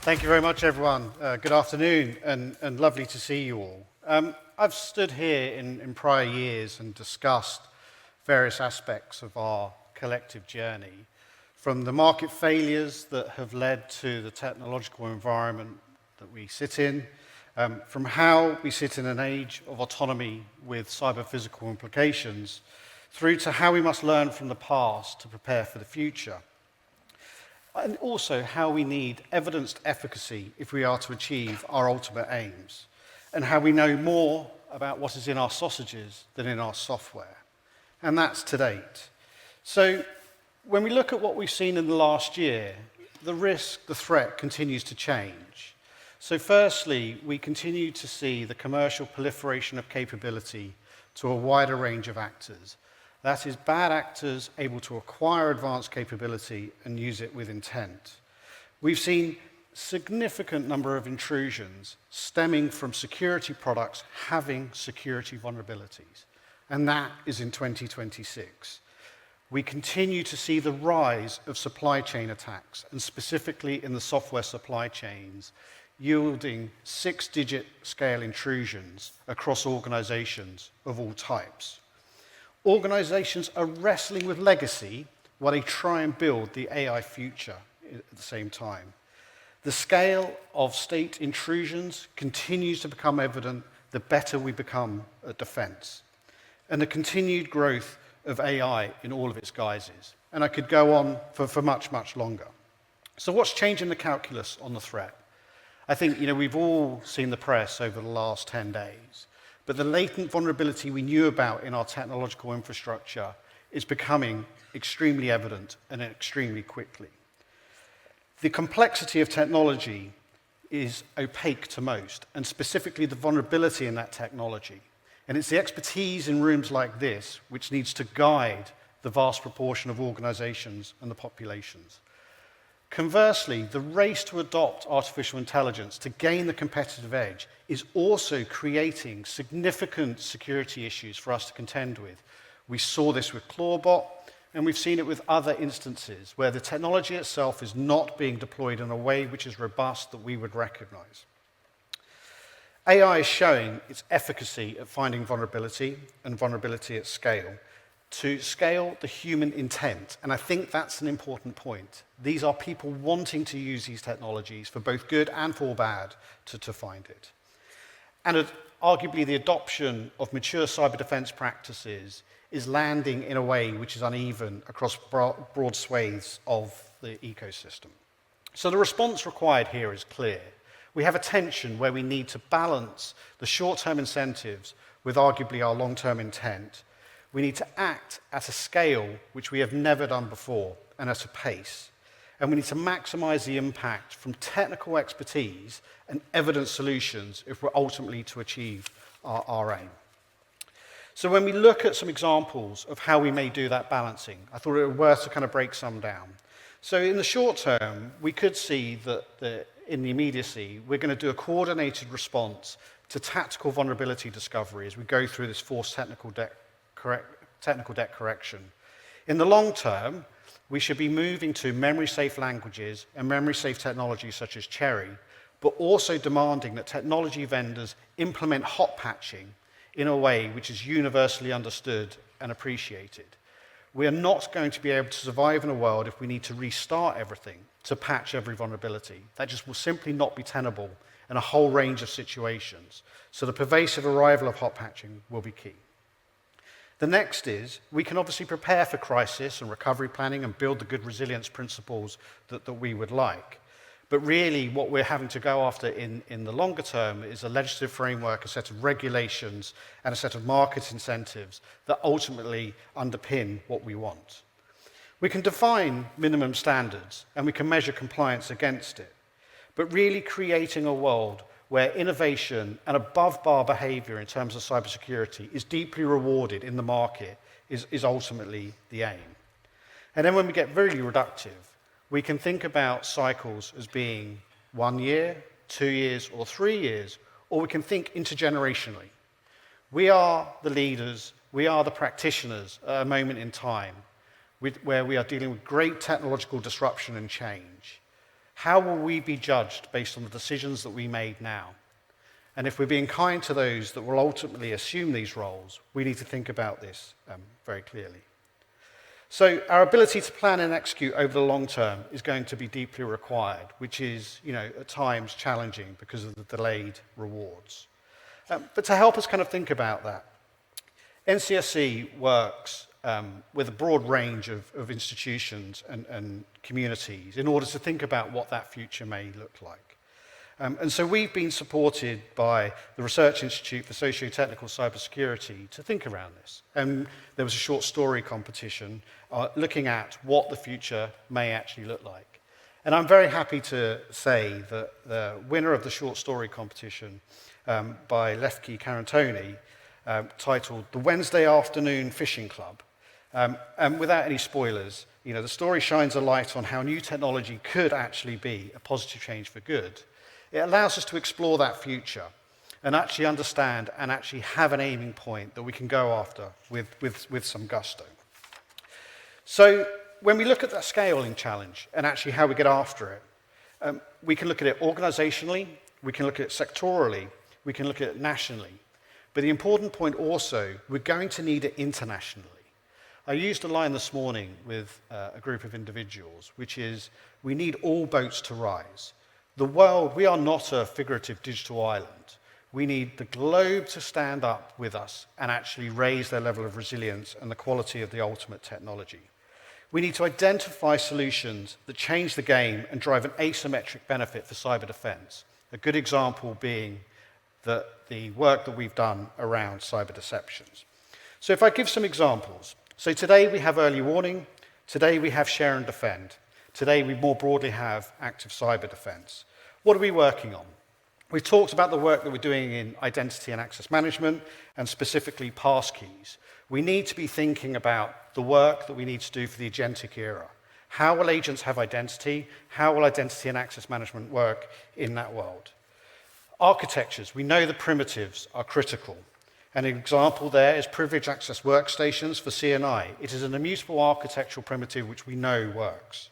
Thank you very much, everyone. Good afternoon, and lovely to see you all. I've stood here in prior years and discussed various aspects of our collective journey, from the market failures that have led to the technological environment that we sit in, from how we sit in an age of autonomy with cyber-physical implications, through to how we must learn from the past to prepare for the future. And also how we need evidenced efficacy if we are to achieve our ultimate aims, and how we know more about what is in our sausages than in our software. And that's to date. So when we look at what we've seen in the last year, the risk, the threat continues to change. So firstly, we continue to see the commercial proliferation of capability to a wider range of actors. That is, bad actors able to acquire advanced capability and use it with intent. We've seen significant number of intrusions stemming from security products having security vulnerabilities, and that is in 2026. We continue to see the rise of supply chain attacks, and specifically in the software supply chains, yielding 6-digit scale intrusions across organizations of all types. Organizations are wrestling with legacy while they try and build the AI future at the same time. The scale of state intrusions continues to become evident the better we become at defense, and the continued growth of AI in all of its guises. And I could go on for much, much longer. So what's changing the calculus on the threat? I think we've all seen the press over the last 10 days. But the latent vulnerability we knew about in our technological infrastructure is becoming extremely evident and extremely quickly. The complexity of technology is opaque to most, and specifically the vulnerability in that technology. And it's the expertise in rooms like this which needs to guide the vast proportion of organizations and the populations. Conversely, the race to adopt artificial intelligence to gain the competitive edge is also creating significant security issues for us to contend with. We saw this with Clawbot, and we've seen it with other instances where the technology itself is not being deployed in a way which is robust that we would recognize. AI is showing its efficacy at finding vulnerability and vulnerability at scale, to scale the human intent. And I think that's an important point. These are people wanting to use these technologies for both good and for bad to find it. And arguably the adoption of mature cyber defense practices is landing in a way which is uneven across broad swathes of the ecosystem. So the response required here is clear. We have a tension where we need to balance the short-term incentives with arguably our long-term intent. We need to act at a scale which we have never done before and at a pace. And we need to maximize the impact from technical expertise and evidence solutions if we're ultimately to achieve our aim. So when we look at some examples of how we may do that balancing, I thought it would be worth to kind of break some down. So in the short term, we could see that in the immediacy, we're going to do a coordinated response to tactical vulnerability discovery as we go through this forced technical debt correction. In the long term, we should be moving to memory-safe languages and memory-safe technologies such as Cherry, but also demanding that technology vendors implement hot patching in a way which is universally understood and appreciated. We are not going to be able to survive in a world if we need to restart everything to patch every vulnerability. That just will simply not be tenable in a whole range of situations. So the pervasive arrival of hot patching will be key. The next is, we can obviously prepare for crisis and recovery planning and build the good resilience principles that we would like. But really, what we're having to go after in the longer term is a legislative framework, a set of regulations, and a set of market incentives that ultimately underpin what we want. We can define minimum standards, and we can measure compliance against it. But really creating a world where innovation and above-bar behavior in terms of cybersecurity is deeply rewarded in the market is ultimately the aim. And then when we get really reductive, we can think about cycles as being 1 year, 2 years, or 3 years, or we can think intergenerationally. We are the leaders, we are the practitioners at a moment in time where we are dealing with great technological disruption and change. How will we be judged based on the decisions that we made now? And if we're being kind to those that will ultimately assume these roles, we need to think about this very clearly. So our ability to plan and execute over the long term is going to be deeply required, which is, at times challenging because of the delayed rewards. But to help us kind of think about that, NCSC works with a broad range of institutions and communities in order to think about what that future may look like. And so we've been supported by the Research Institute for Socio-Technical Cybersecurity to think around this. And there was a short story competition looking at what the future may actually look like. And I'm very happy to say that the winner of the short story competition by Lefke Carantoni, titled The Wednesday Afternoon Fishing Club, and without any spoilers, the story shines a light on how new technology could actually be a positive change for good. It allows us to explore that future and actually understand and actually have an aiming point that we can go after with some gusto. So when we look at that scaling challenge and actually how we get after it, we can look at it organizationally, we can look at it sectorally, we can look at it nationally. But the important point also, we're going to need it internationally. I used a line this morning with a group of individuals, which is, we need all boats to rise. The world, we are not a figurative digital island. We need the globe to stand up with us and actually raise their level of resilience and the quality of the ultimate technology. We need to identify solutions that change the game and drive an asymmetric benefit for cyber defense. A good example being the work that we've done around cyber deceptions. So if I give some examples. So today we have early warning. Today we have share and defend. Today we more broadly have active cyber defense. What are we working on? We've talked about the work that we're doing in identity and access management and specifically passkeys. We need to be thinking about the work that we need to do for the agentic era. How will agents have identity? How will identity and access management work in that world? Architectures, we know the primitives are critical. An example there is privileged access workstations for CNI. It is an immutable architectural primitive which we know works.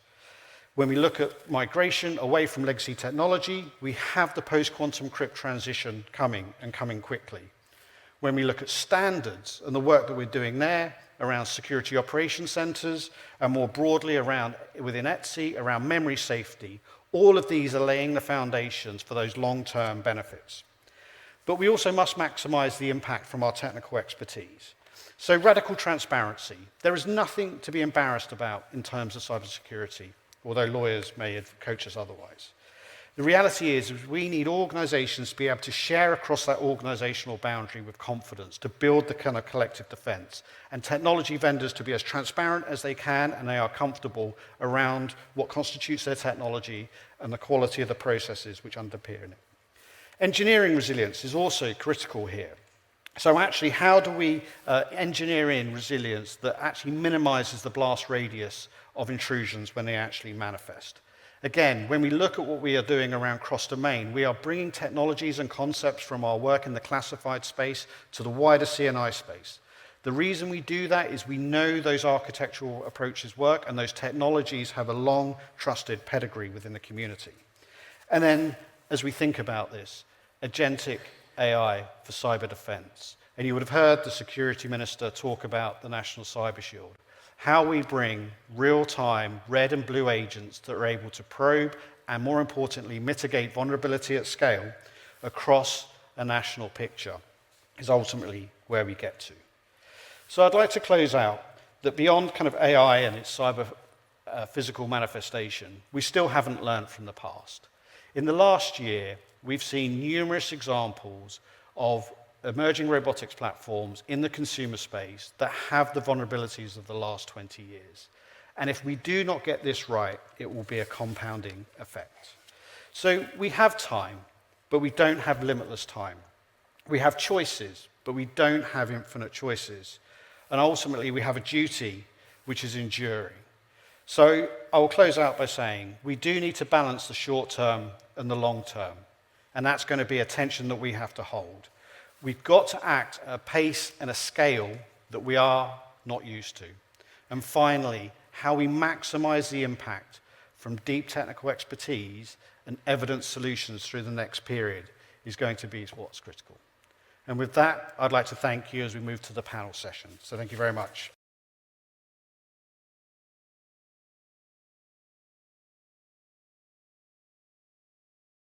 When we look at migration away from legacy technology, we have the post-quantum crypt transition coming and coming quickly. When we look at standards and the work that we're doing there around security operation centers and more broadly around within ETSI, around memory safety, all of these are laying the foundations for those long-term benefits. But we also must maximize the impact from our technical expertise. So radical transparency. There is nothing to be embarrassed about in terms of cybersecurity, although lawyers may coach us otherwise. The reality is we need organizations to be able to share across that organizational boundary with confidence to build the kind of collective defense, and technology vendors to be as transparent as they can and they are comfortable around what constitutes their technology and the quality of the processes which underpin it. Engineering resilience is also critical here. So actually, how do we engineer in resilience that actually minimizes the blast radius of intrusions when they actually manifest? Again, when we look at what we are doing around cross-domain, we are bringing technologies and concepts from our work in the classified space to the wider CNI space. The reason we do that is we know those architectural approaches work and those technologies have a long, trusted pedigree within the community. And then, as we think about this, agentic AI for cyber defense. And you would have heard the security minister talk about the National Cyber Shield. How we bring real-time red and blue agents that are able to probe and, more importantly, mitigate vulnerability at scale across a national picture is ultimately where we get to. So I'd like to close out that beyond kind of AI and its cyber physical manifestation, we still haven't learned from the past. In the last year, we've seen numerous examples of emerging robotics platforms in the consumer space that have the vulnerabilities of the last 20 years. And if we do not get this right, it will be a compounding effect. So we have time, but we don't have limitless time. We have choices, but we don't have infinite choices. And ultimately, we have a duty which is enduring. So I will close out by saying we do need to balance the short term and the long term. And that's going to be a tension that we have to hold. We've got to act at a pace and a scale that we are not used to. And finally, how we maximize the impact from deep technical expertise and evidence solutions through the next period is going to be what's critical. And with that, I'd like to thank you as we move to the panel session. So thank you very much.